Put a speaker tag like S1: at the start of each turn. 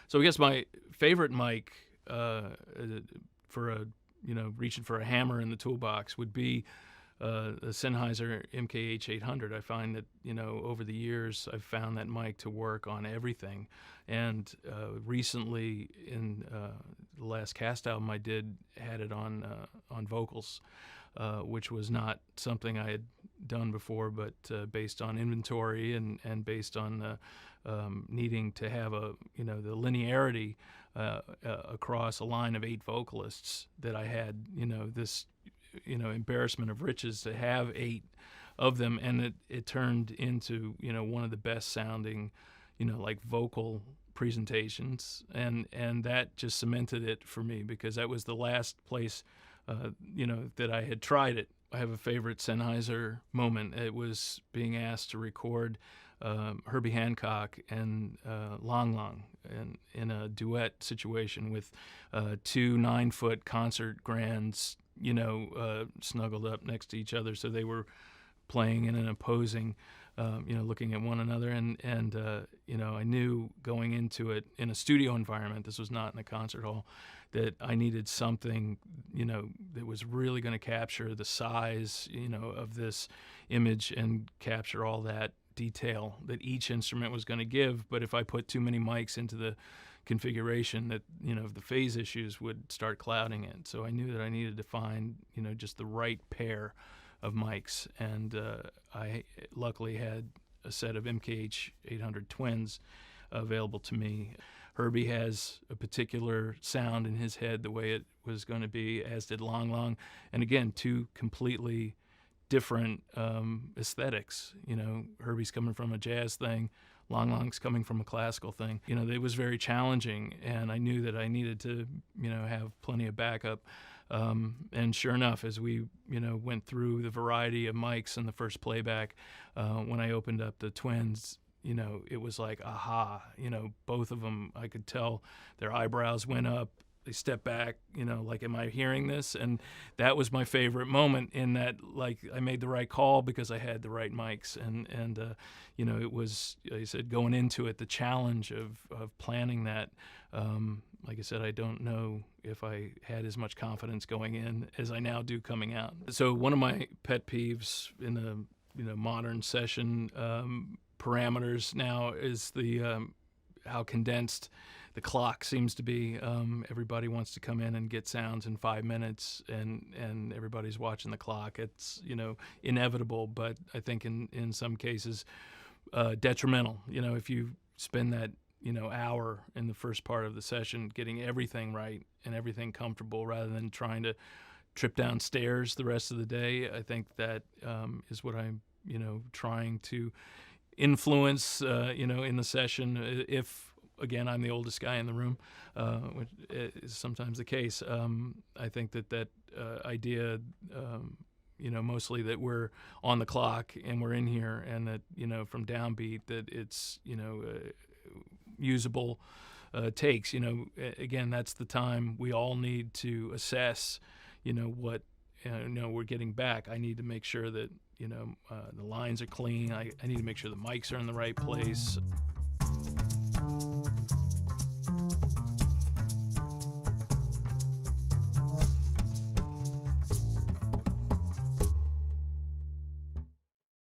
S1: So I guess my favorite mic for a reaching for a hammer in the toolbox would be the Sennheiser MKH 800. I find that over the years I've found that mic to work on everything, and recently in the last cast album I did had it on vocals, which was not something I had done before, but based on inventory and based on needing to have the linearity across a line of 8 vocalists that I had, this embarrassment of riches to have 8 of them, and it turned into one of the best sounding like vocal presentations, and that just cemented it for me, because that was the last place that I had tried it. I have a favorite Sennheiser moment. It was being asked to record Herbie Hancock and Long Long in a duet situation with 2 9-foot concert grands, snuggled up next to each other. So they were playing in an opposing, looking at one another. And I knew going into it in a studio environment, this was not in a concert hall, that I needed something, that was really going to capture the size, of this image and capture all that detail that each instrument was going to give. But if I put too many mics into the configuration, that the phase issues would start clouding it. So I knew that I needed to find just the right pair of mics, and I luckily had a set of MKH 800 twins available to me. Herbie has a particular sound in his head, the way it was going to be, as did Long Long, and again, 2 completely different aesthetics. Herbie's coming from a jazz thing, Long Long's coming from a classical thing. It was very challenging, and I knew that I needed to, have plenty of backup. And sure enough, as we, went through the variety of mics in the first playback, when I opened up the twins, it was like, aha, both of them, I could tell their eyebrows went up. They stepped back, like, am I hearing this? And that was my favorite moment, in that, like, I made the right call because I had the right mics. And it was, like I said, going into it, the challenge of planning that. Like I said, I don't know if I had as much confidence going in as I now do coming out. So one of my pet peeves in the modern session parameters now is the how condensed the clock seems to be. Everybody wants to come in and get sounds in 5 minutes, and everybody's watching the clock. It's inevitable, but I think in some cases detrimental. If you spend that hour in the first part of the session getting everything right and everything comfortable, rather than trying to trip down stairs the rest of the day, I think that is what I'm trying to influence in the session. If again I'm the oldest guy in the room, which is sometimes the case, I think that idea, mostly that we're on the clock and we're in here, and that from downbeat that it's usable takes. Again, that's the time we all need to assess what we're getting back. I need to make sure that the lines are clean. I need to make sure the mics are in the right place.